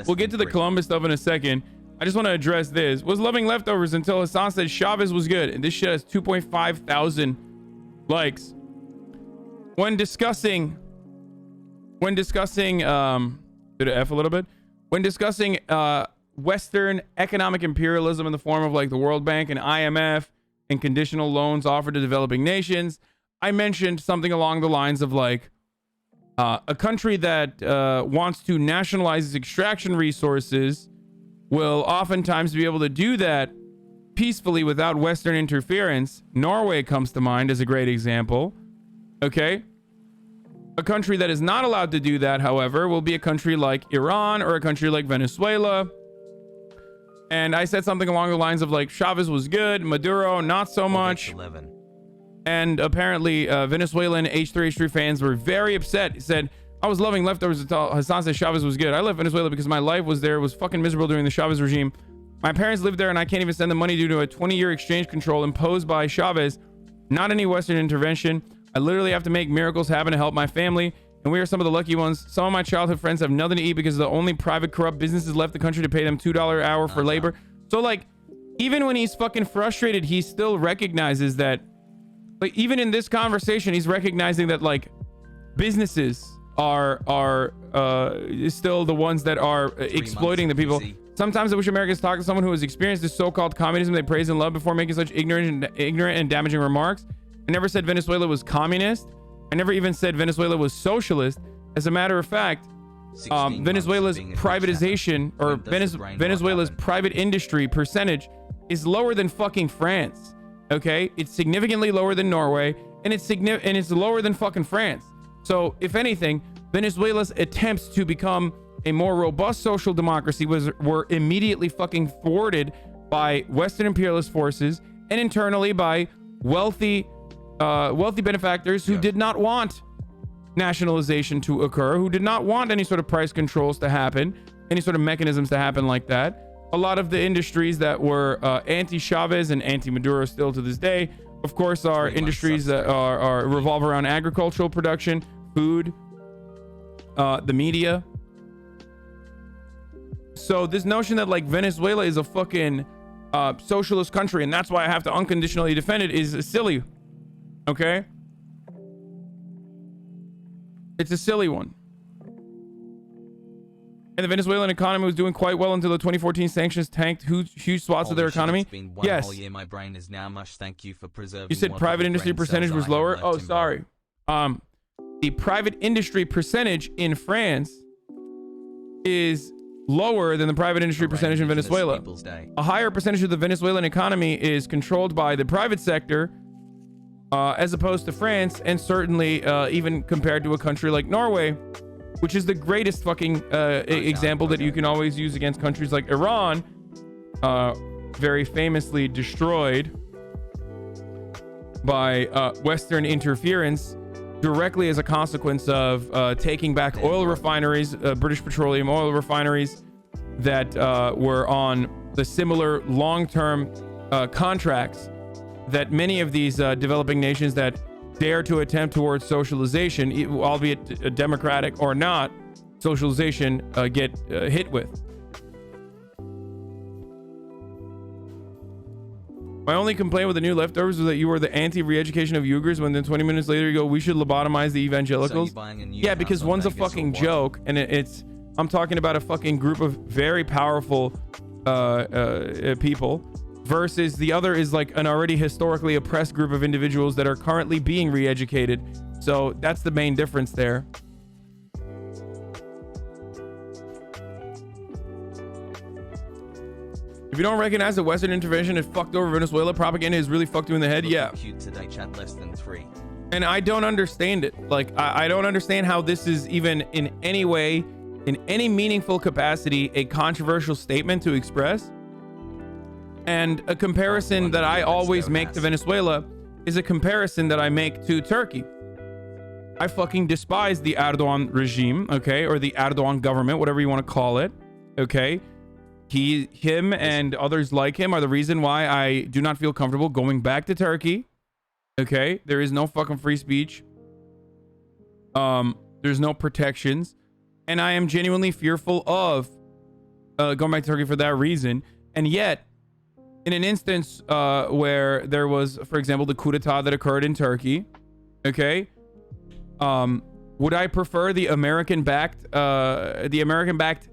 We'll get to the Columbus stuff in a second. I just want to address this. Was loving leftovers until Hassan said Chavez was good, and this shit has 2.5 thousand likes. When discussing did it F a little bit? When discussing Western economic imperialism in the form of like the World Bank and IMF and conditional loans offered to developing nations, I mentioned something along the lines of like a country that wants to nationalize its extraction resources will oftentimes be able to do that peacefully without Western interference. Norway comes to mind as a great example. Okay. A country that is not allowed to do that, however, will be a country like Iran or a country like Venezuela. And I said something along the lines of like Chavez was good, Maduro not so much. And apparently Venezuelan h3h3 fans were very upset. He said, I was loving leftovers until Hassan said Chavez was good. I left Venezuela because my life was there. It was fucking miserable during the Chavez regime. My parents lived there and I can't even send them money due to a 20-year exchange control imposed by Chavez. Not any Western intervention. I literally have to make miracles happen to help my family. And we are some of the lucky ones. Some of my childhood friends have nothing to eat because the only private corrupt businesses left the country to pay them $2 an hour for labor. So like, even when he's fucking frustrated, he still recognizes that, like, even in this conversation, he's recognizing that like businesses are still the ones that are exploiting the people. Sometimes I wish Americans talk to someone who has experienced this so-called communism they praise and love before making such ignorant and damaging remarks. I never said Venezuela was communist. I never even said Venezuela was socialist. As a matter of fact, Venezuela's privatization or Venezuela's private industry percentage is lower than fucking France. Okay, it's significantly lower than Norway, and it's lower than fucking France. So if anything, Venezuela's attempts to become a more robust social democracy were immediately fucking thwarted by Western imperialist forces and internally by wealthy benefactors who did not want nationalization to occur, who did not want any sort of price controls to happen, any sort of mechanisms to happen like that. A lot of the industries that were anti-Chavez and anti-Maduro still to this day, of course, are industries that are revolve around agricultural production, food, the media. So this notion that like Venezuela is a fucking socialist country and that's why I have to unconditionally defend it is silly. Okay? It's a silly one. And the Venezuelan economy was doing quite well until the 2014 sanctions tanked huge swaths of their economy. Yes. Whole year. My brain is now mush. Thank you for preserving. You said private industry percentage was lower. Oh, sorry. The private industry percentage in France is lower than the private industry percentage in Venezuela. A higher percentage of the Venezuelan economy is controlled by the private sector, as opposed to France, and certainly even compared to a country like Norway, which is the greatest fucking example that you can always use against countries like Iran, very famously destroyed by Western interference directly as a consequence of taking back oil refineries, British petroleum oil refineries that were on the similar long-term contracts that many of these developing nations that dare to attempt towards socialization, albeit democratic or not, socialization get hit with. My only complaint with the new leftovers was that you were the anti-re-education of Uyghurs when then 20 minutes later you go, we should lobotomize the evangelicals. Yeah, because one's a fucking joke and I'm talking about a fucking group of very powerful people versus the other is like an already historically oppressed group of individuals that are currently being re-educated. So that's the main difference there. If you don't recognize that Western intervention has fucked over Venezuela, propaganda has really fucked you in the head. Yeah. Today, chat less than 3. And I don't understand it. Like, I don't understand how this is even in any way, in any meaningful capacity, a controversial statement to express. And a comparison that I always make to Venezuela is a comparison that I make to Turkey. I fucking despise the Erdogan regime, okay? Or the Erdogan government, whatever you want to call it, okay? Him and others like him are the reason why I do not feel comfortable going back to Turkey. Okay, there is no fucking free speech. There's no protections, and I am genuinely fearful of going back to Turkey for that reason. And yet, in an instance where there was, for example, the coup d'etat that occurred in Turkey, okay, would I prefer the American-backed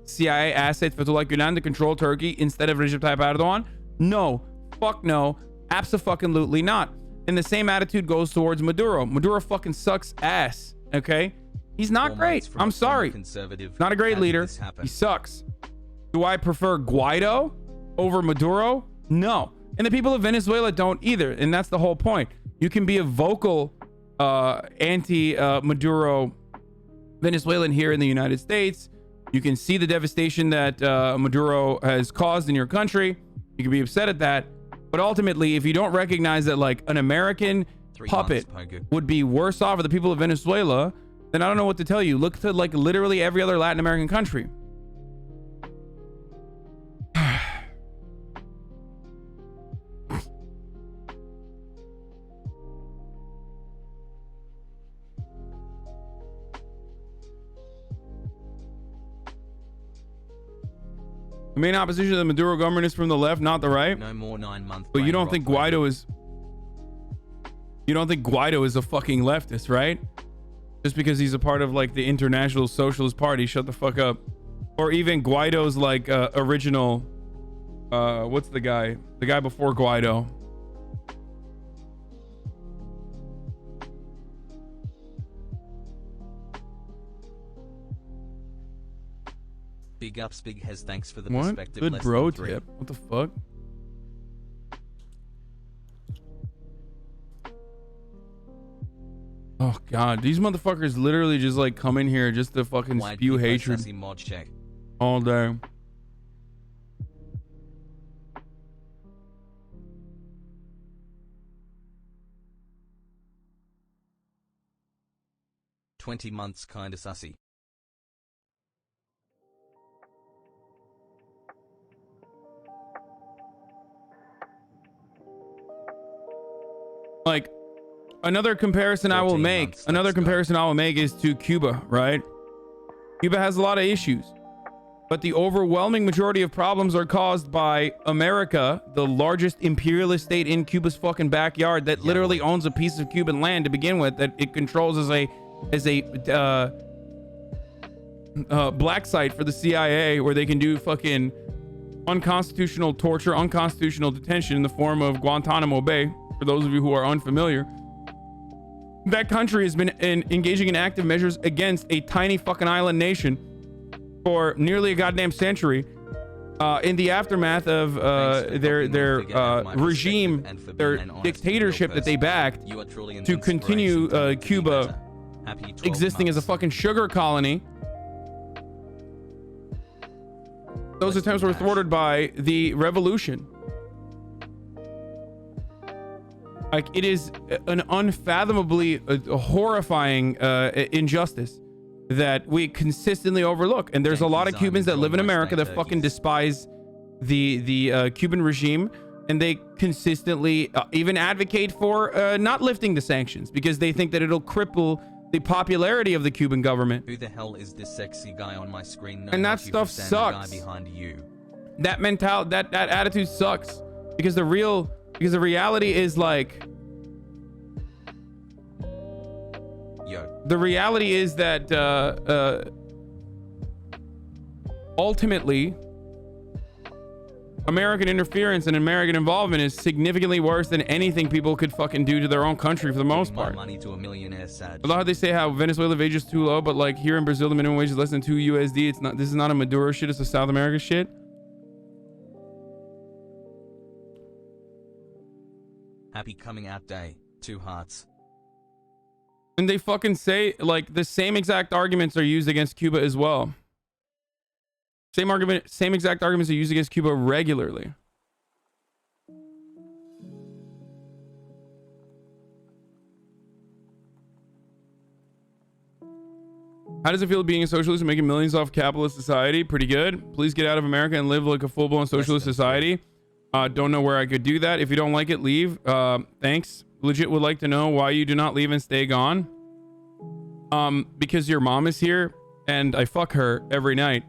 CIA asset Fethullah Gulen to control Turkey instead of Recep Tayyip Erdogan? No. Fuck no. Abso-fucking-lutely not. And the same attitude goes towards Maduro. Maduro fucking sucks ass, okay? He's not great. I'm sorry. Not a great leader. He sucks. Do I prefer Guaido over Maduro? No. And the people of Venezuela don't either. And that's the whole point. You can be a vocal anti-Maduro Venezuelan here in the United States. You can see the devastation that Maduro has caused in your country. You can be upset at that. But ultimately, if you don't recognize that like an American puppet would be worse off for the people of Venezuela, then I don't know what to tell you. Look to like literally every other Latin American country. The main opposition to the Maduro government is from the left, not the right. No more 9-month. But you don't think Guaido is... You don't think Guaido is a fucking leftist, right? Just because he's a part of like the International Socialist Party. Shut the fuck up. Or even Guaido's like original... what's the guy? The guy before Guaido. Big ups, Big Hez. Thanks for the What? perspective. Good bro tip. What the fuck? Oh god, these motherfuckers literally just like come in here just to fucking spew hatred all day. "20 months kinda sussy." Like another comparison I will make is to Cuba, right? Cuba has a lot of issues, but the overwhelming majority of problems are caused by America, the largest imperialist state in Cuba's fucking backyard that literally owns a piece of Cuban land to begin with, that it controls as a black site for the CIA, where they can do fucking unconstitutional torture, unconstitutional detention in the form of Guantanamo Bay. For those of you who are unfamiliar, that country has been engaging in active measures against a tiny fucking island nation for nearly a goddamn century, in the aftermath of their regime, their dictatorship that they backed to continue Cuba existing as a fucking sugar colony. Those attempts were thwarted by the revolution. Like, it is an unfathomably horrifying injustice that we consistently overlook. And there's a lot of Cubans that live in America that fucking despise the Cuban regime, and they consistently even advocate for not lifting the sanctions because they think that it'll cripple the popularity of the Cuban government. Who the hell is this sexy guy on my screen? No, and that stuff sucks. Behind you. That mentality, that attitude sucks, because the reality is like, the reality is that ultimately American interference and American involvement is significantly worse than anything people could fucking do to their own country for the most part. Money to a millionaire, sad. I love how they say how Venezuela wage is too low, but like here in Brazil the minimum wage is less than 2 USD. It's not. This is not a Maduro shit. It's a South America shit. Happy coming out day. 2 hearts. And they fucking say like the same exact arguments are used against Cuba as well. Same exact arguments are used against Cuba regularly. How does it feel being a socialist and making millions off capitalist society? Pretty good. Please get out of America and live like a full-blown socialist society. Don't know where I could do that. If you don't like it, leave. Thanks. Legit would like to know why you do not leave and stay gone. Because your mom is here and I fuck her every night.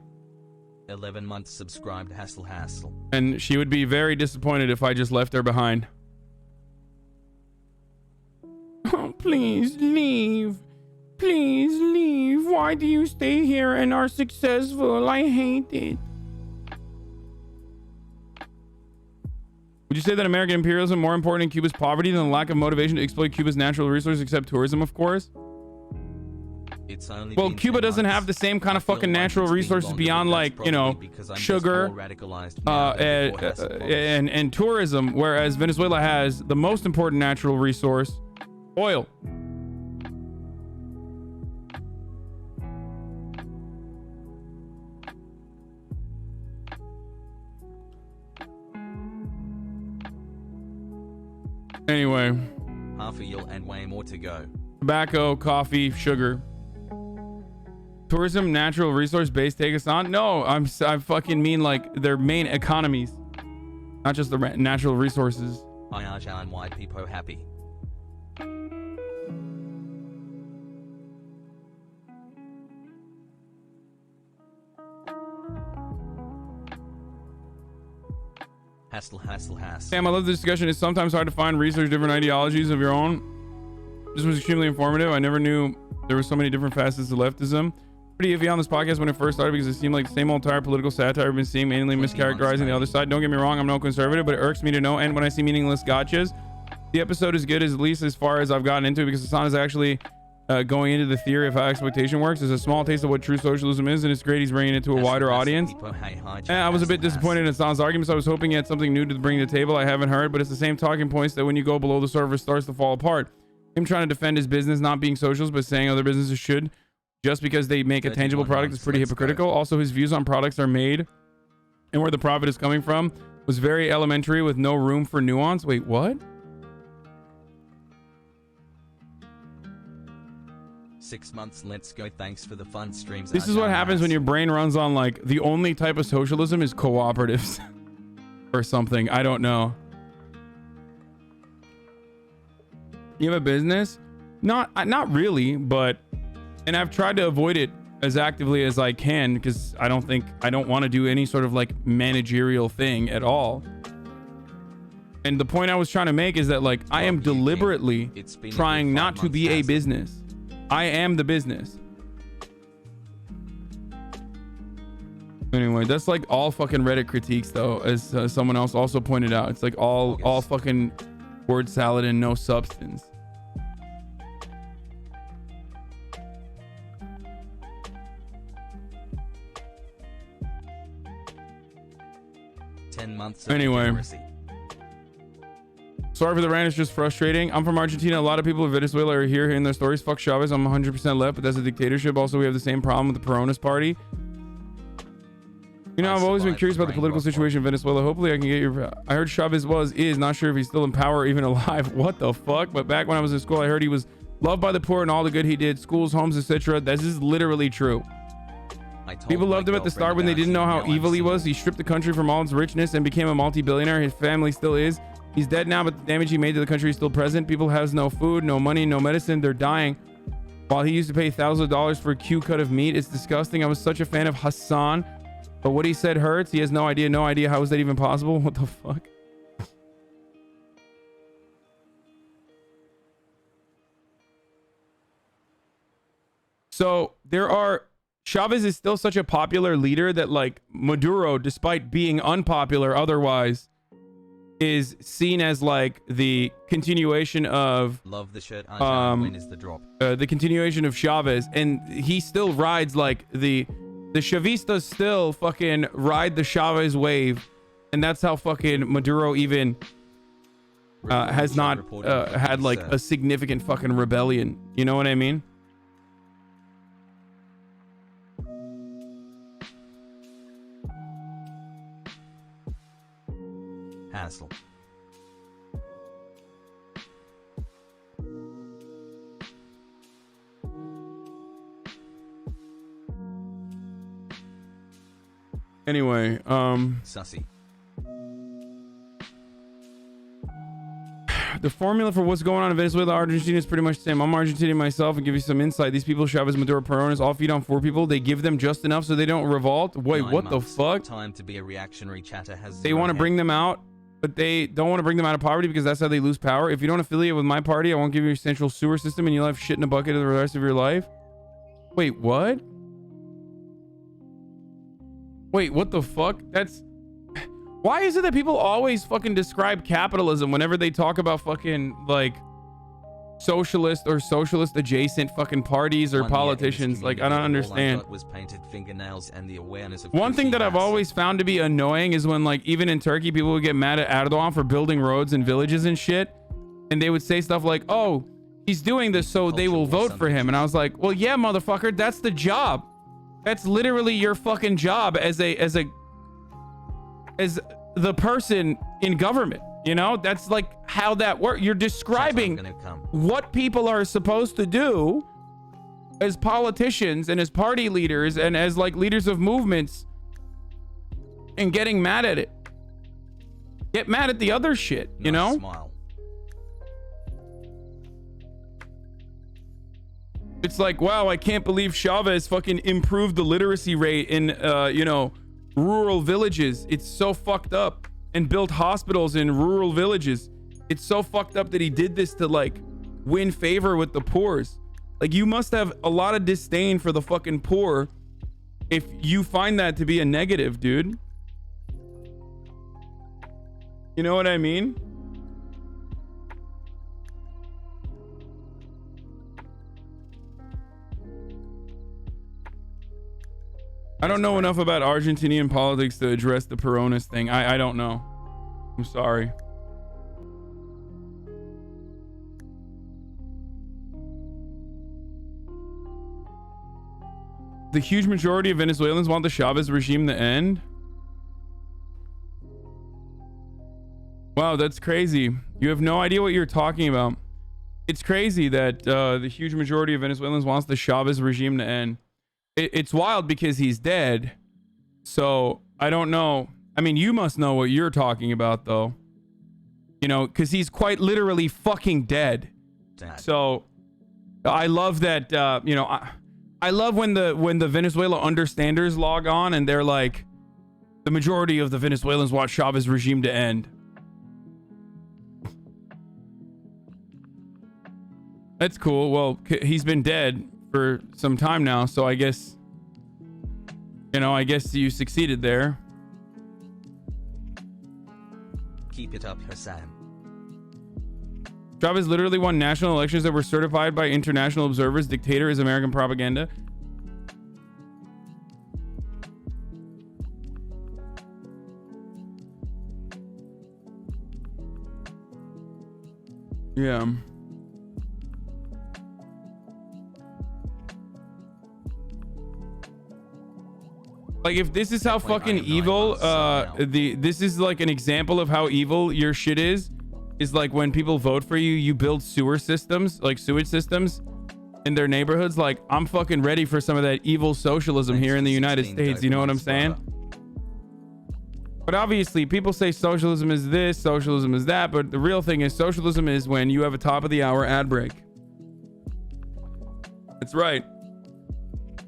11 months subscribed. Hassle. And she would be very disappointed if I just left her behind. Oh, please leave. Please leave. Why do you stay here and are successful? I hate it. Would you say that American imperialism is more important in Cuba's poverty than the lack of motivation to exploit Cuba's natural resources, except tourism, of course? It's only well, Cuba doesn't have the same kind of fucking natural resources beyond, like, you know, sugar and tourism, whereas Venezuela has the most important natural resource, oil. Anyway, half a year and way more to go. Tobacco, coffee, sugar. Tourism, natural resource base take us on? No, I fucking mean like their main economies, not just the natural resources. I are and white people happy. Hassle. Sam, I love the discussion. It's sometimes hard to find research different ideologies of your own. This was extremely informative. I never knew there were so many different facets of leftism. Pretty iffy on this podcast when it first started because it seemed like the same old tired political satire I've been seeing, mainly mischaracterizing the other side. Don't get me wrong, I'm no conservative, but it irks me to no end when I see meaningless gotchas. The episode is good, at least as far as I've gotten into it, because Hassan is actually going into the theory of how exploitation works. There's a small taste of what true socialism is, and it's great he's bringing it to a wider audience. I was a bit disappointed in Hassan's arguments. I was hoping he had something new to bring to the table I haven't heard, but it's the same talking points that when you go below the surface starts to fall apart. Him trying to defend his business not being socialist, but saying other businesses should just because they make a tangible product is pretty hypocritical. Also, his views on products are made and where the profit is coming from was very elementary with no room for nuance. Wait, what? 6 months, let's go. Thanks for the fun streams. This is what happens when your brain runs on like the only type of socialism is cooperatives or something. I don't know. You have a business? Not really, but and I've tried to avoid it as actively as I can because I don't want to do any sort of like managerial thing at all. And the point I was trying to make is that like I am deliberately trying not to be a business. I am the business. Anyway, that's like all fucking Reddit critiques though, as someone else also pointed out. It's like all fucking word salad and no substance. Anyway, sorry for the rant. It's just frustrating. I'm from Argentina. A lot of people in Venezuela are here hearing their stories. Fuck Chavez. I'm 100% left, but that's a dictatorship. Also, we have the same problem with the Peronist party. You know, I've always been curious about the political situation in Venezuela. Hopefully, I can get your. I heard Chavez is not sure if he's still in power or even alive. What the fuck? But back when I was in school, I heard he was loved by the poor and all the good he did, schools, homes, etc. This is literally true. People loved him at the start when they didn't know how evil he was. He stripped the country from all its richness and became a multi-billionaire. His family still is. He's dead now, but the damage he made to the country is still present. People have no food, no money, no medicine. They're dying. While he used to pay thousands of dollars for a Q cut of meat. It's disgusting. I was such a fan of Hassan, but what he said hurts. He has no idea. How is that even possible? What the fuck? So Chavez is still such a popular leader that like Maduro, despite being unpopular otherwise, is seen as like the continuation of love the shirt. When is the drop? The continuation of Chavez, and he still rides like the Chavistas still fucking ride the Chavez wave, and that's how fucking Maduro even has not had like a significant fucking rebellion. You know what I mean? Hassle. Anyway, Sussy. The formula for what's going on in Venezuela, Argentina is pretty much the same. I'm Argentinian myself and give you some insight. These people, Chavez, Maduro, Peronis, all feed on 4 people. They give them just enough so they don't revolt. Wait, 9 what the months. fuck? Time to be a reactionary chatter has They zero want to head. bring them out, but they don't want to bring them out of poverty because that's how they lose power. If you don't affiliate with my party, I won't give you a central sewer system and you'll have shit in a bucket for the rest of your life. Wait, what? Wait, what the fuck? That's... Why is it that people always fucking describe capitalism whenever they talk about fucking, like, socialist or socialist adjacent fucking parties or 1 year in this politicians? Like, I don't community, all I understand. got was painted fingernails and the awareness of One thing that I've mass. always found to be annoying is when, like, even in Turkey, people would get mad at Erdogan for building roads and villages and shit. And they would say stuff like, oh, he's doing this so they will vote for him. And I was like, well, yeah, motherfucker, that's the job. That's literally your fucking job as the person in government. You know, that's like how that works. You're describing what people are supposed to do as politicians and as party leaders and as like leaders of movements and getting mad at it. Get mad at the other shit, you know? Smile. It's like, wow, I can't believe Chavez fucking improved the literacy rate in, you know, rural villages. It's so fucked up. And built hospitals in rural villages. It's so fucked up that he did this to, like, win favor with the poors. Like, you must have a lot of disdain for the fucking poor if you find that to be a negative, dude. You know what I mean? I don't know enough about Argentinian politics to address the Peronist thing. I don't know. I'm sorry. The huge majority of Venezuelans want the Chavez regime to end. Wow, that's crazy. You have no idea what you're talking about. It's crazy that the huge majority of Venezuelans wants the Chavez regime to end. It's wild because he's dead. So I don't know. I mean, you must know what you're talking about, though. You know, because he's quite literally fucking dead. Dad. So I love that. You know, I love when the Venezuela understanders log on and they're like, the majority of the Venezuelans want Chavez regime to end. That's cool. Well, he's been dead for some time now, so I guess, you know, I guess you succeeded there. Keep it up, Hassan. Chavez literally won national elections that were certified by international observers. Dictator is American propaganda. Yeah. Like, if this is how fucking evil, this is like an example of how evil your shit is like when people vote for you, you build sewer systems, like sewage systems in their neighborhoods. Like, I'm fucking ready for some of that evil socialism here in the United States. You know what I'm saying? But obviously, people say socialism is this, socialism is that. But the real thing is, socialism is when you have a top of the hour ad break. That's right.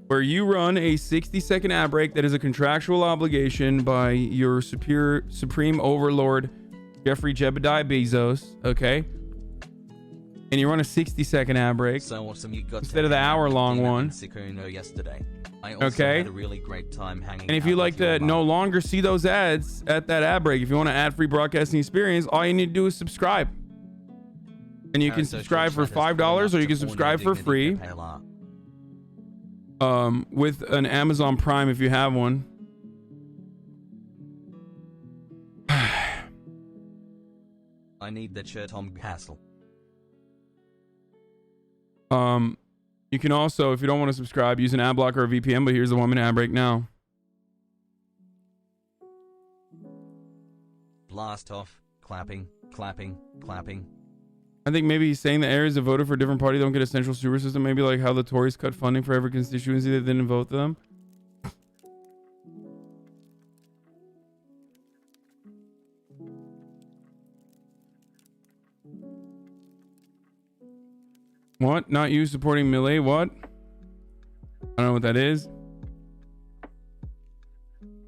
Where you run a 60-second ad break that is a contractual obligation by your supreme overlord, Jeffrey Jebediah Bezos, okay? And you run a 60-second ad break So awesome you got instead of the hour-long one. Yesterday. I also Okay. had a really great time hanging And if out you like with your to mom. no longer see those ads at that ad break, if you want an ad-free broadcasting experience, all you need to do is subscribe. And you can subscribe for $5 or you can subscribe for free. With an Amazon Prime if you have one. I need that shirt, Tom Castle. You can also, if you don't want to subscribe, use an ad blocker or VPN, but here's the 1 minute ad break now. Blast off. Clapping, clapping, clapping. I think maybe he's saying the areas that voted for a different party don't get a central sewer system. Maybe like how the Tories cut funding for every constituency that didn't vote them. What? Not you supporting Milei? What? I don't know what that is.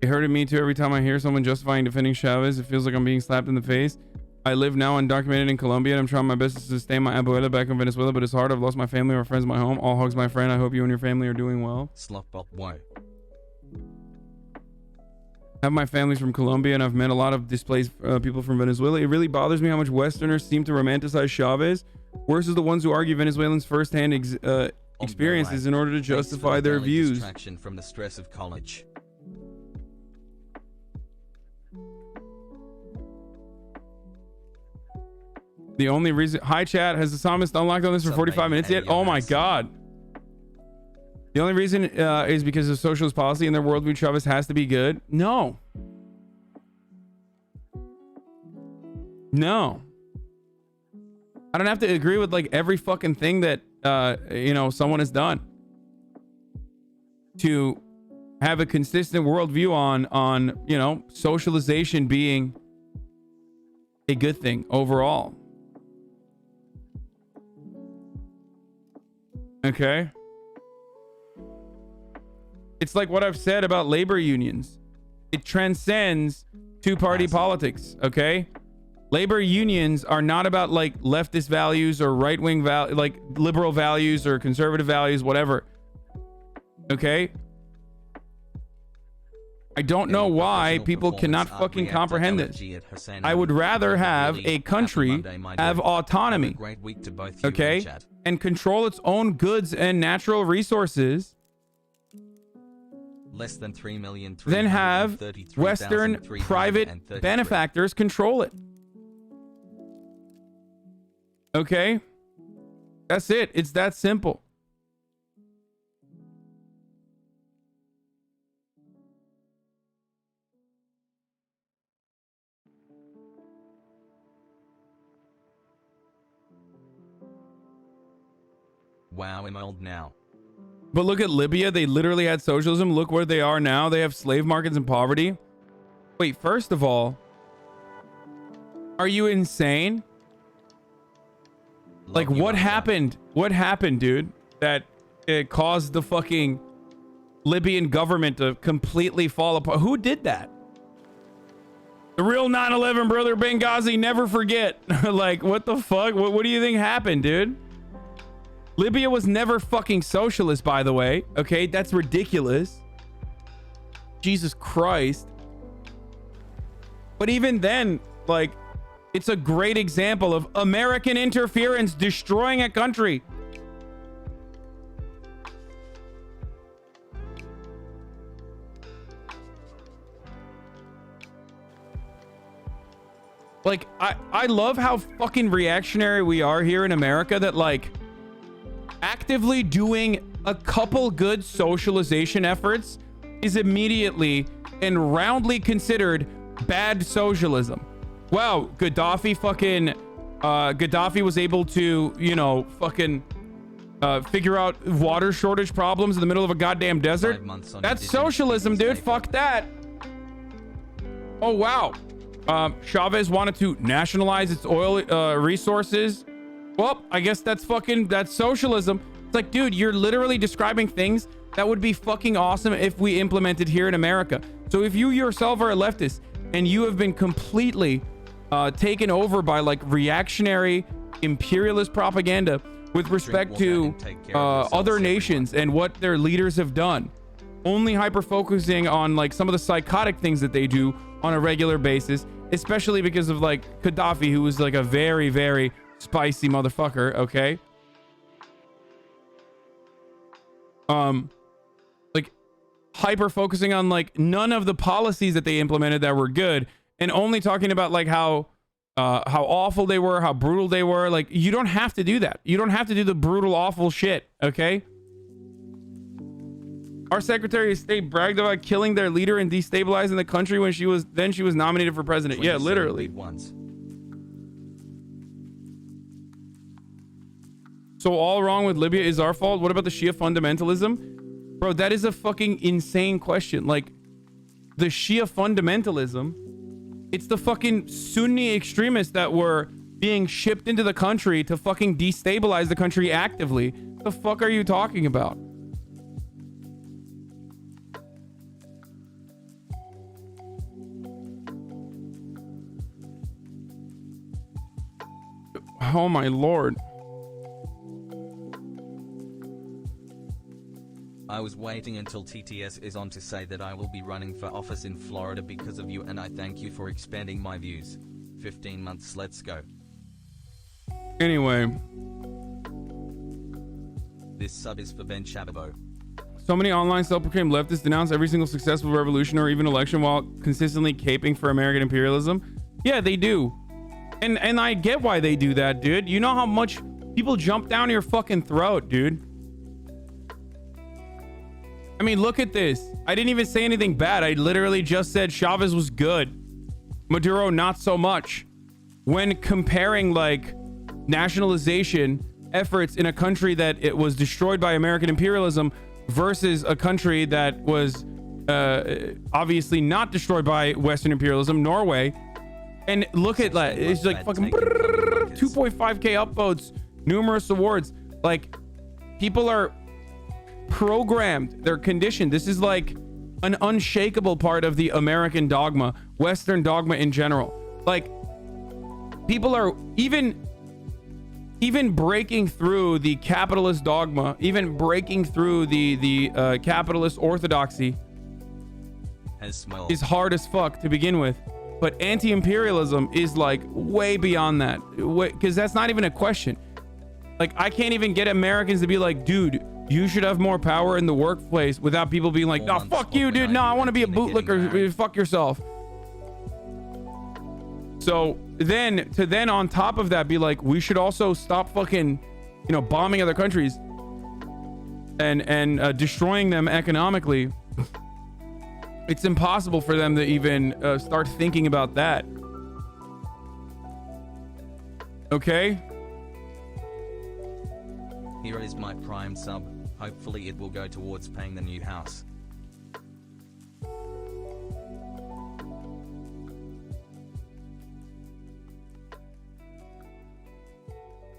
It hurted me too every time I hear someone justifying defending Chavez. It feels like I'm being slapped in the face. I live now undocumented in Colombia and I'm trying my best to sustain my abuela back in Venezuela, but it's hard. I've lost my family, my friends, my home. All hugs, my friend. I hope you and your family are doing well. Slopbop woe. I have my families from Colombia and I've met a lot of displaced people from Venezuela. It really bothers me how much Westerners seem to romanticize Chavez. Worse is the ones who argue Venezuelans' firsthand experiences in order to justify their views. Distraction from the stress of college. The only reason... Hi, chat. Has the psalmist unlocked on this for 45 minutes yet? Oh, my God. The only reason is because of socialist policy and their worldview. Chavez has to be good. No. No. I don't have to agree with like every fucking thing that, you know, someone has done to have a consistent worldview on, you know, socialization being a good thing overall. Okay. It's like what I've said about labor unions. It transcends two-party politics, okay? Labor unions are not about like leftist values or right-wing like liberal values or conservative values, whatever. Okay? I don't know why people cannot fucking comprehend this. I would rather have a country have autonomy, okay, and control its own goods and natural resources less than 3,000,000 than have Western private benefactors control it. Okay? That's it. It's that simple. Wow, I'm old now. But look at Libya. They literally had socialism. Look where they are now. They have slave markets and poverty. Wait, first of all, are you insane? Like, what happened? What happened, dude? That it caused the fucking Libyan government to completely fall apart. Who did that? The real 9/11, brother. Benghazi, never forget. Like, what the fuck? What do you think happened, dude? Libya was never fucking socialist, by the way. Okay, that's ridiculous. Jesus Christ. But even then, like, it's a great example of American interference destroying a country. Like, I love how fucking reactionary we are here in America, that like actively doing a couple good socialization efforts is immediately and roundly considered bad socialism. Wow, Gaddafi was able to, you know, fucking figure out water shortage problems in the middle of a goddamn desert. That's socialism, dude. Fuck that. Oh, wow. Chavez wanted to nationalize its oil resources. Well, I guess that's socialism. It's like, dude, you're literally describing things that would be fucking awesome if we implemented here in America. So if you yourself are a leftist and you have been completely taken over by like reactionary imperialist propaganda with respect to other nations and what their leaders have done, only hyper focusing on like some of the psychotic things that they do on a regular basis, especially because of like Gaddafi, who was like a very, very spicy motherfucker. Okay. Like hyper focusing on like none of the policies that they implemented that were good, and only talking about like how awful they were, how brutal they were. Like, you don't have to do that. You don't have to do the brutal, awful shit. Okay. Our Secretary of State bragged about killing their leader and destabilizing the country when she was nominated for president. Yeah, literally. So all wrong with Libya is our fault? What about the Shia fundamentalism? Bro, that is a fucking insane question. Like, the Shia fundamentalism, it's the fucking Sunni extremists that were being shipped into the country to fucking destabilize the country actively. The fuck are you talking about? Oh my lord. I was waiting until TTS is on to say that I will be running for office in Florida because of you, and I thank you for expanding my views. 15 months, let's go. Anyway. This sub is for Ben Chababo. So many online self-proclaimed leftists denounce every single successful revolution or even election while consistently caping for American imperialism. Yeah, they do. And I get why they do that, dude. You know how much people jump down your fucking throat, dude. I mean, look at this. I didn't even say anything bad. I literally just said Chavez was good. Maduro, not so much. When comparing, like, nationalization efforts in a country that it was destroyed by American imperialism versus a country that was obviously not destroyed by Western imperialism, Norway. And look at that. It's like fucking 2.5k upvotes, numerous awards. Like, people are programmed, they're conditioned. This is like an unshakable part of the American dogma, Western dogma in general. Like, people are even breaking through the capitalist dogma, even breaking through the capitalist orthodoxy is hard as fuck to begin with. But anti-imperialism is like way beyond that, because that's not even a question. Like, I can't even get Americans to be like, dude, you should have more power in the workplace, without people being like, no, fuck you, dude. No, I want to be a bootlicker. Fuck yourself. So then on top of that, be like, we should also stop fucking, bombing other countries and destroying them economically. It's impossible for them to even start thinking about that. Okay? Here is my Prime sub. Hopefully it will go towards paying the new house.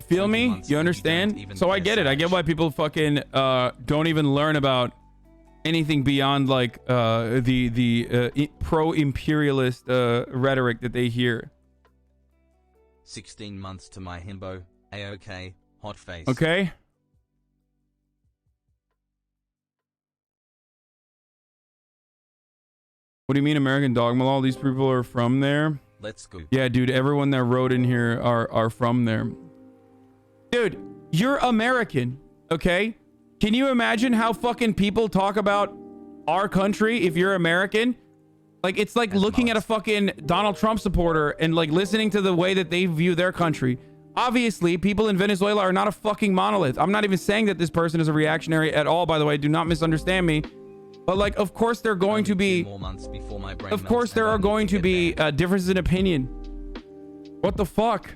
Feel me? You understand? So I get it. I get why people fucking don't even learn about anything beyond like the pro-imperialist rhetoric that they hear. 16 months to my himbo. A-OK. Hot face. Okay. What do you mean American dogma law? These people are from there? Let's go. Yeah, dude. Everyone that wrote in here are from there. Dude, you're American, okay? Can you imagine how fucking people talk about our country if you're American? Like, it's like looking at a fucking Donald Trump supporter and like listening to the way that they view their country. Obviously, people in Venezuela are not a fucking monolith. I'm not even saying that this person is a reactionary at all, by the way. Do not misunderstand me. But like, of course, there are going to be... Of course, there are going to be differences in opinion. What the fuck?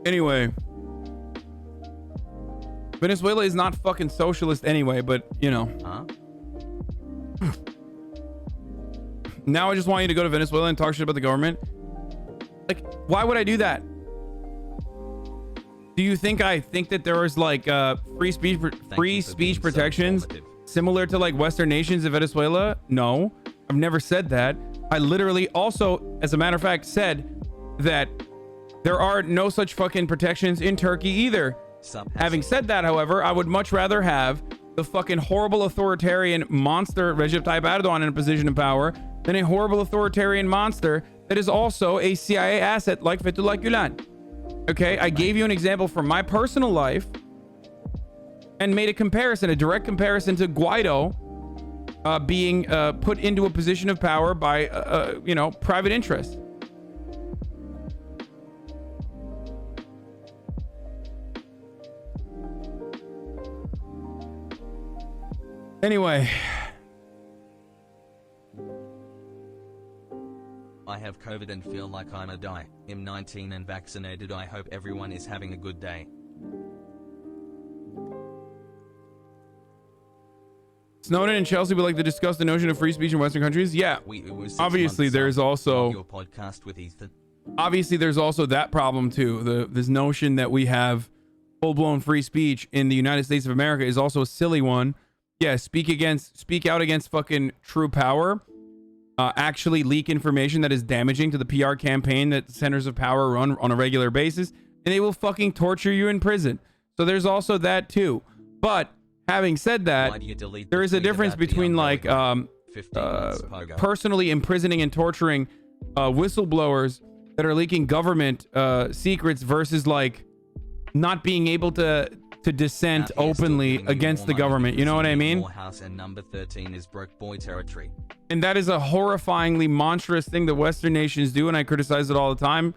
Anyway, Venezuela is not fucking socialist anyway, but Huh? Now I just want you to go to Venezuela and talk shit about the government. Like, why would I do that? Do you think I think that there was like free speech protections similar to like Western nations in Venezuela? No, I've never said that. I literally also, as a matter of fact, said that there are no such fucking protections in Turkey either. Having said that, however, I would much rather have the fucking horrible authoritarian monster Recep Tayyip Erdogan in a position of power than a horrible authoritarian monster that is also a CIA asset like Fethullah Gulen. Okay, I gave you an example from my personal life and made a comparison, a direct comparison to Guaido being put into a position of power by, private interests. Anyway. I have COVID and feel like I'm a die. I'm 19 and vaccinated. I hope everyone is having a good day. Snowden and Chelsea would like to discuss the notion of free speech in Western countries. Yeah, obviously there's also your podcast with Ethan. Obviously there's also that problem too. This notion that we have full-blown free speech in the United States of America is also a silly one. Yeah, speak out against fucking true power. Actually leak information that is damaging to the PR campaign that centers of power run on a regular basis, and they will fucking torture you in prison. So there's also that too. But having said that, there is a difference between like personally imprisoning and torturing whistleblowers that are leaking government secrets versus like not being able to dissent openly against the government. You know what I mean? House and number 13 is broke boy territory. And that is a horrifyingly monstrous thing that Western nations do, and I criticize it all the time.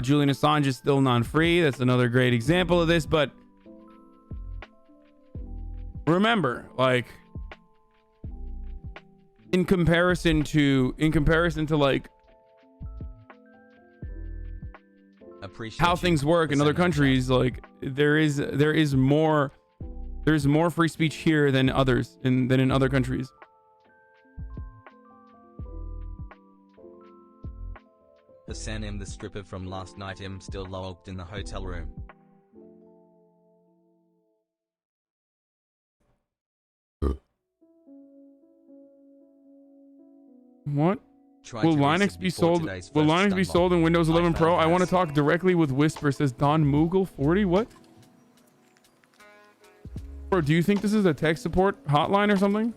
Julian Assange is still non-free. That's another great example of this. But remember, like, in comparison to like how things work in other countries, like there's more free speech here than in other countries. Hassan M, the stripper from last night, am still locked in the hotel room. What? Will Linux be sold? Will Linux be sold in Windows 11 Pro? I want to talk directly with Whisper, says Don Moogle 40. What? Bro, do you think this is a tech support hotline or something?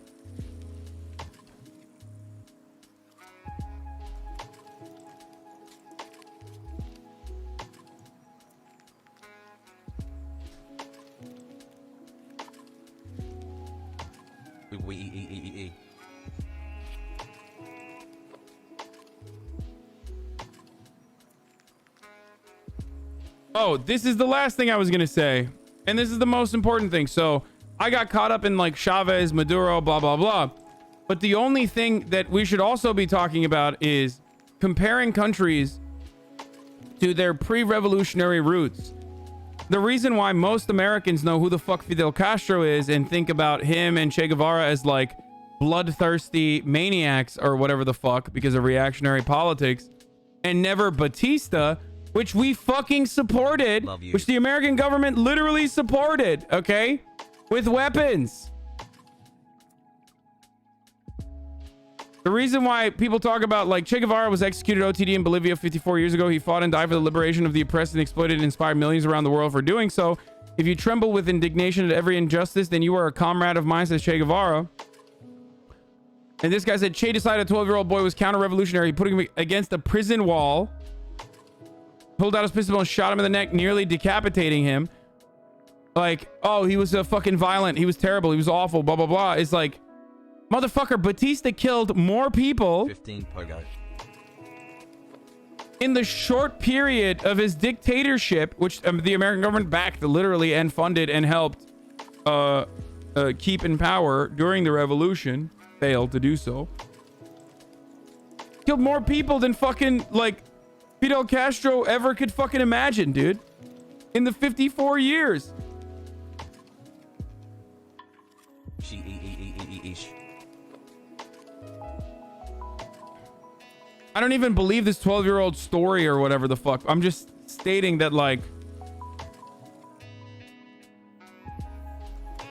Oh, this is the last thing I was gonna say, and this is the most important thing. So I got caught up in like Chavez, Maduro, blah blah blah, but the only thing that we should also be talking about is comparing countries to their pre-revolutionary roots. The reason why most Americans know who the fuck Fidel Castro is and think about him and Che Guevara as like bloodthirsty maniacs or whatever the fuck because of reactionary politics, and never Batista, which we fucking supported, which the American government literally supported, okay, with weapons. The reason why people talk about like Che Guevara was executed OTD in Bolivia 54 years ago. He fought and died for the liberation of the oppressed and exploited and inspired millions around the world for doing so. If you tremble with indignation at every injustice, then you are a comrade of mine, says Che Guevara. And this guy said Che decided a 12-year-old boy was counter-revolutionary, putting him against a prison wall, pulled out his pistol and shot him in the neck, nearly decapitating him. Like, oh, he was fucking violent. He was terrible. He was awful. Blah, blah, blah. It's like, motherfucker, Batista killed more people 15 pogo. in the short period of his dictatorship, which the American government backed literally and funded and helped keep in power during the revolution. Failed to do so. Killed more people than fucking, like, Fidel Castro ever could fucking imagine, dude. In the 54 years. I don't even believe this 12-year-old story or whatever the fuck. I'm just stating that, like,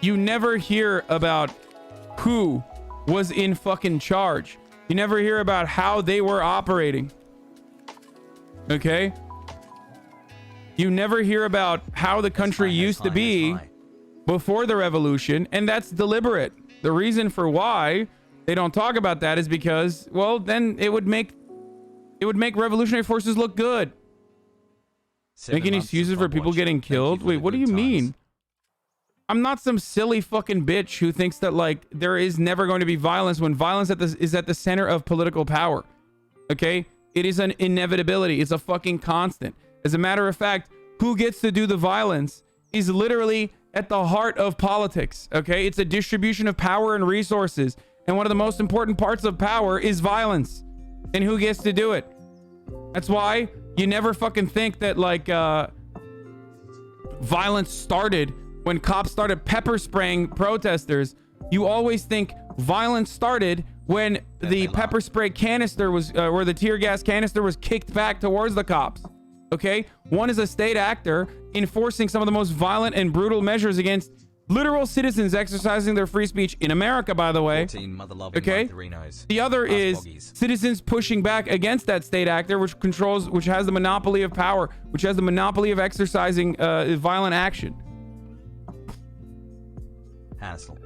you never hear about who was in fucking charge. You never hear about how they were operating. Okay? You never hear about how the country used to be before the revolution, and that's deliberate. The reason for why they don't talk about that is because, well, then it would make revolutionary forces look good. Making excuses for people getting killed? Wait, what do you mean? I'm not some silly fucking bitch who thinks that, like, there is never going to be violence when violence is at the center of political power. Okay? It is an inevitability. It's a fucking constant. As a matter of fact, who gets to do the violence is literally at the heart of politics, okay? It's a distribution of power and resources. And one of the most important parts of power is violence. And who gets to do it? That's why you never fucking think that, like, violence started when cops started pepper spraying protesters. You always think violence started when the pepper spray canister was, where the tear gas canister was kicked back towards the cops. Okay? One is a state actor enforcing some of the most violent and brutal measures against literal citizens exercising their free speech in America, by the way. Okay? The other is citizens pushing back against that state actor, which has the monopoly of power, which has the monopoly of exercising violent action. Hassle.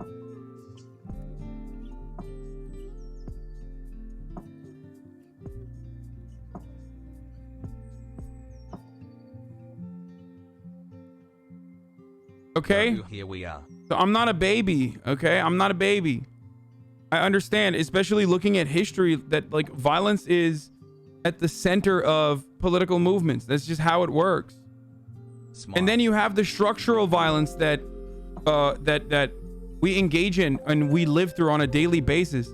Okay? Here we are. So I'm not a baby, okay? I'm not a baby. I understand, especially looking at history, that like violence is at the center of political movements. That's just how it works. Smart. And then you have the structural violence that that we engage in and we live through on a daily basis.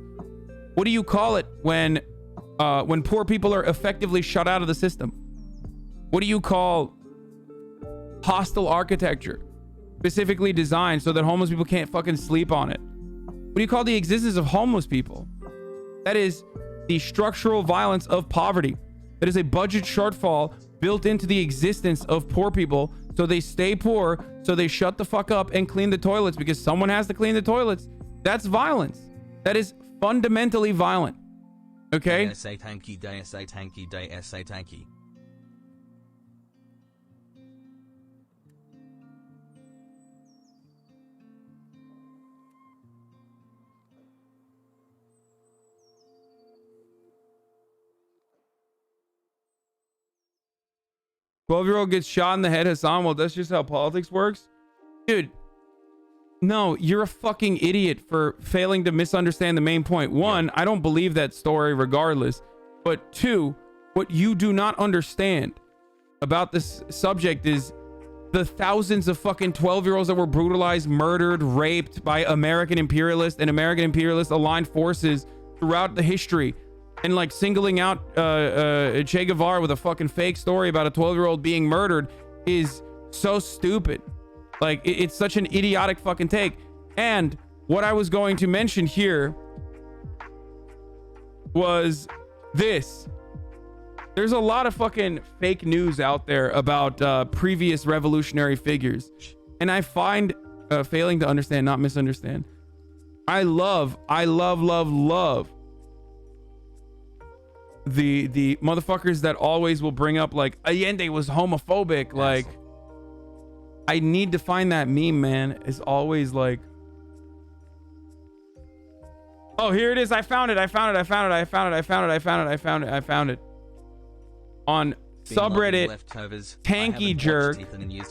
What do you call it when poor people are effectively shut out of the system? What do you call hostile architecture? Specifically designed so that homeless people can't fucking sleep on it. What do you call the existence of homeless people? That is the structural violence of poverty. That is a budget shortfall built into the existence of poor people, so they stay poor, so they shut the fuck up and clean the toilets because someone has to clean the toilets. That's violence. That is fundamentally violent. Okay? Say tanky, say tanky, say tanky. "12-year-old gets shot in the head, Hassan." Well, that's just how politics works. Dude, no, you're a fucking idiot for failing to misunderstand the main point. One, I don't believe that story regardless. But two, what you do not understand about this subject is the thousands of fucking 12-year-olds that were brutalized, murdered, raped by American imperialists and American imperialist aligned forces throughout the history. And like singling out Che Guevara with a fucking fake story about a 12-year-old being murdered is so stupid. Like it's such an idiotic fucking take. And what I was going to mention here was this. There's a lot of fucking fake news out there about previous revolutionary figures. And I find failing to understand, not misunderstand. I love the motherfuckers that always will bring up like Allende was homophobic. Like, I need to find that meme, man. It's always like, oh, here it is. I found it on subreddit Tanky Jerk.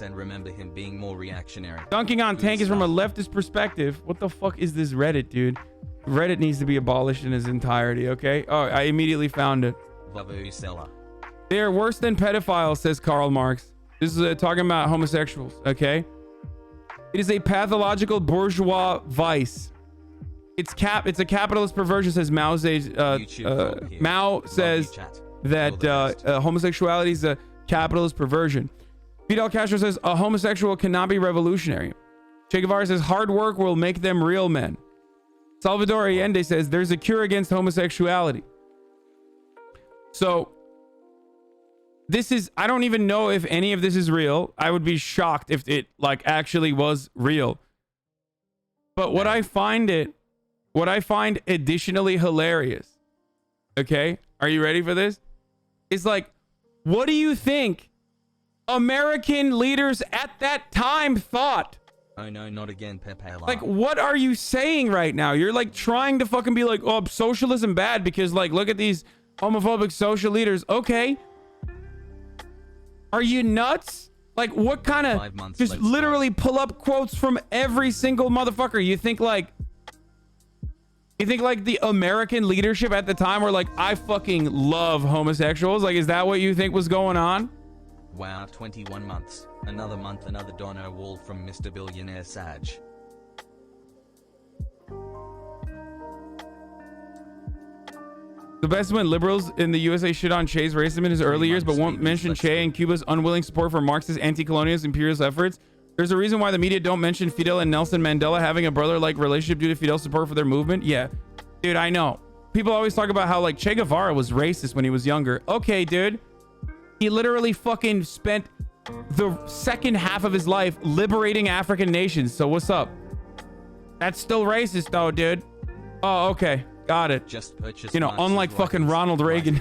And remember him being more reactionary. Dunking on Tank is from a leftist perspective. What the fuck is this Reddit, dude? Reddit needs to be abolished in its entirety, okay? Oh, I immediately found it. They are worse than pedophiles, says Karl Marx. This is talking about homosexuals, okay? It is a pathological bourgeois vice. It's a capitalist perversion, says Mao. Mao says that homosexuality is a capitalist perversion. Fidel Castro says a homosexual cannot be revolutionary. Che Guevara says hard work will make them real men. Salvador Allende says there's a cure against homosexuality. So this is, I don't even know if any of this is real. I would be shocked if it like actually was real. But what I find additionally hilarious, okay? Are you ready for this? It's like, what do you think American leaders at that time thought? Oh no, not again, Pepe. Like, what are you saying right now? You're like trying to fucking be like, oh, socialism bad because like, look at these homophobic social leaders. Okay. Are you nuts? Like, what kind of, just literally pull up quotes from every single motherfucker. You think like the American leadership at the time were like, I fucking love homosexuals. Like, is that what you think was going on? Wow, 21 months. Another month, another dono wall from Mr. Billionaire Saj. The best when liberals in the USA shit on Che's racism in his early years, but won't mention Che and Cuba's unwilling support for Marxist anti-colonialist imperialist efforts. There's a reason why the media don't mention Fidel and Nelson Mandela having a brother-like relationship due to Fidel's support for their movement. Yeah, dude, I know. People always talk about how like Che Guevara was racist when he was younger. Okay, dude. He literally fucking spent the second half of his life liberating African nations. So what's up? That's still racist though, dude. Oh, okay. Got it. Just purchase, you know, unlike fucking Ronald Reagan.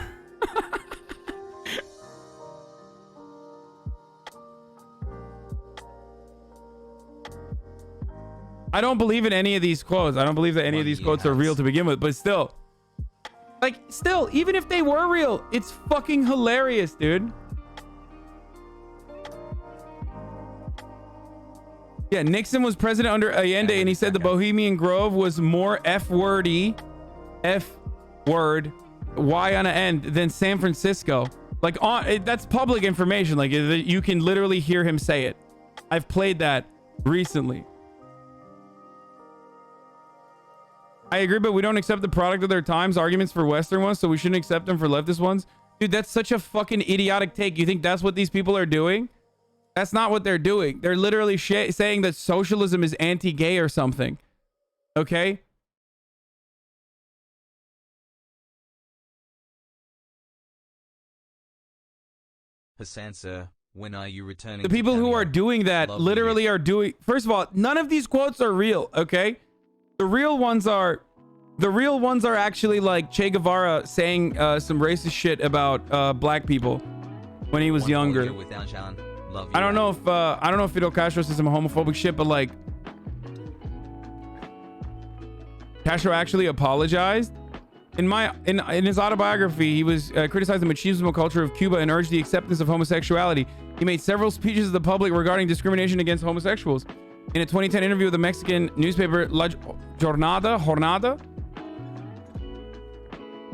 I don't believe in any of these quotes. I don't believe that any of these quotes are real to begin with, but still. Like, still, even if they were real, it's fucking hilarious, dude. Yeah, Nixon was president under Allende, and he said the Bohemian Grove was more F-wordy, F-word, Y on an end, than San Francisco. Like, that's public information. Like, you can literally hear him say it. I've played that recently. I agree, but we don't accept the product of their times. Arguments for Western ones, so we shouldn't accept them for leftist ones. Dude, that's such a fucking idiotic take. You think that's what these people are doing? That's not what they're doing. They're literally saying that socialism is anti-gay or something. Okay? Hassan, sir, when are you returning? The people who are doing that literally are doing... First of all, none of these quotes are real, okay? The real ones are actually like Che Guevara saying some racist shit about black people when he was younger. I don't know if Fidel Castro says some homophobic shit, but like Castro actually apologized. In his autobiography, he was criticized the machismo culture of Cuba and urged the acceptance of homosexuality. He made several speeches to the public regarding discrimination against homosexuals. In a 2010 interview with the Mexican newspaper La Jornada,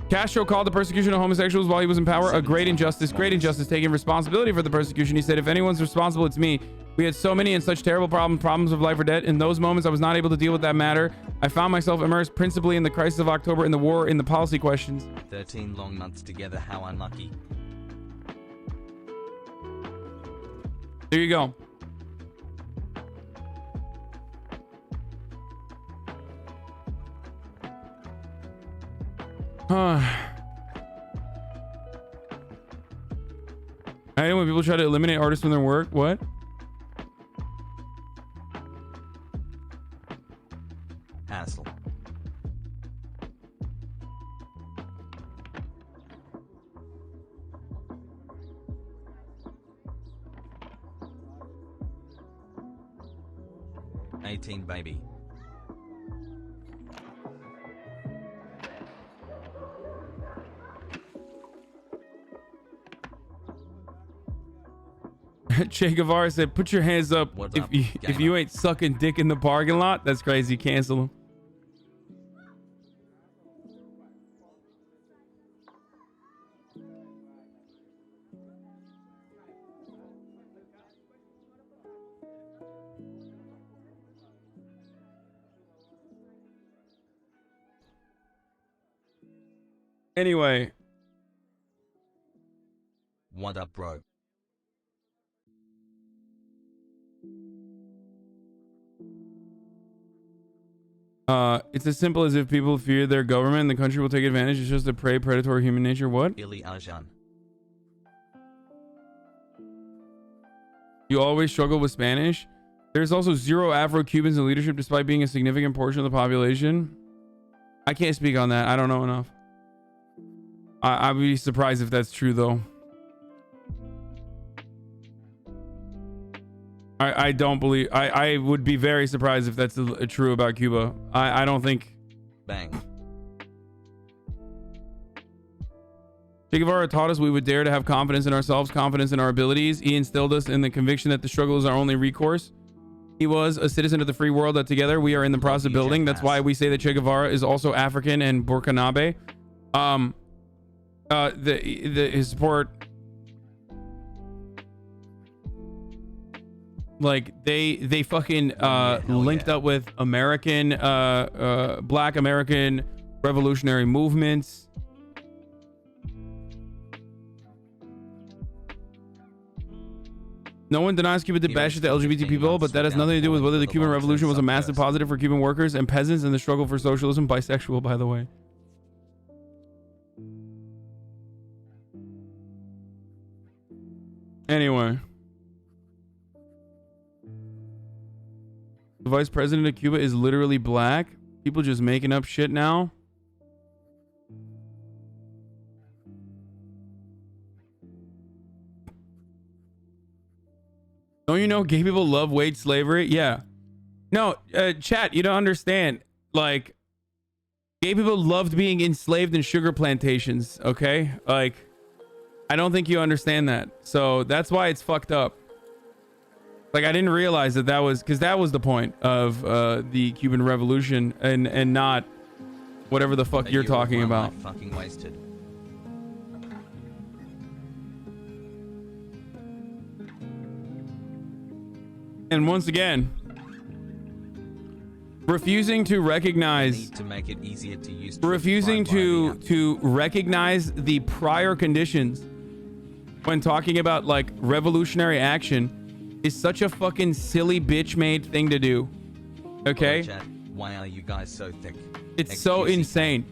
Castro called the persecution of homosexuals while he was in power a great injustice, taking responsibility for the persecution. He said, if anyone's responsible, it's me. We had so many and such terrible problems of life or death. In those moments, I was not able to deal with that matter. I found myself immersed principally in the crisis of October, in the war, in the policy questions. 13 long months together, how unlucky. There you go. I know when people try to eliminate artists from their work. What? Hassle. $18 baby. Che Guevara said, put your hands up if you ain't sucking dick in the parking lot. That's crazy. Cancel him. Anyway. What up, bro? It's as simple as if people fear their government, the country will take advantage. It's just a prey, predatory human nature. What? You always struggle with Spanish. There's also 0 Afro-Cubans in leadership despite being a significant portion of the population. I can't speak on that. I don't know enough. I'd be surprised if that's true, though. I don't believe... I would be very surprised if that's true about Cuba. I don't think... Bang. Che Guevara taught us we would dare to have confidence in ourselves, confidence in our abilities. He instilled us in the conviction that the struggle is our only recourse. He was a citizen of the free world that together we are in the process of building. That's why we say that Che Guevara is also African and Burkinabe. His support... Like they fucking linked yeah. up with American black American revolutionary movements. No one denies Cuba did bad shit to LGBT people, but that has nothing to do with whether the Cuban Revolution was a massive positive for Cuban workers and peasants in the struggle for socialism. Bisexual, by the way. Anyway. The vice president of Cuba is literally black. People just making up shit now. Don't you know gay people love wage slavery? Yeah. No, chat, you don't understand. Like, gay people loved being enslaved in sugar plantations, okay? Like, I don't think you understand that. So that's why it's fucked up. Like, I didn't realize that was, because that was the point of the Cuban Revolution and not whatever the fuck you're talking about. Fucking wasted. And once again, refusing to recognize, refusing to recognize the prior conditions when talking about like revolutionary action is such a fucking silly bitch made thing to do. Okay? Chat, why are you guys so thick? It's so insane.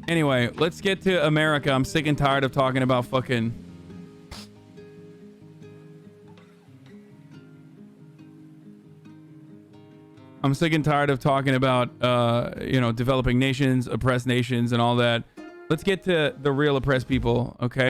Anyway, let's get to America. I'm sick and tired of talking about fucking... I'm sick and tired of talking about, you know, developing nations, oppressed nations, and all that. Let's get to the real oppressed people, okay?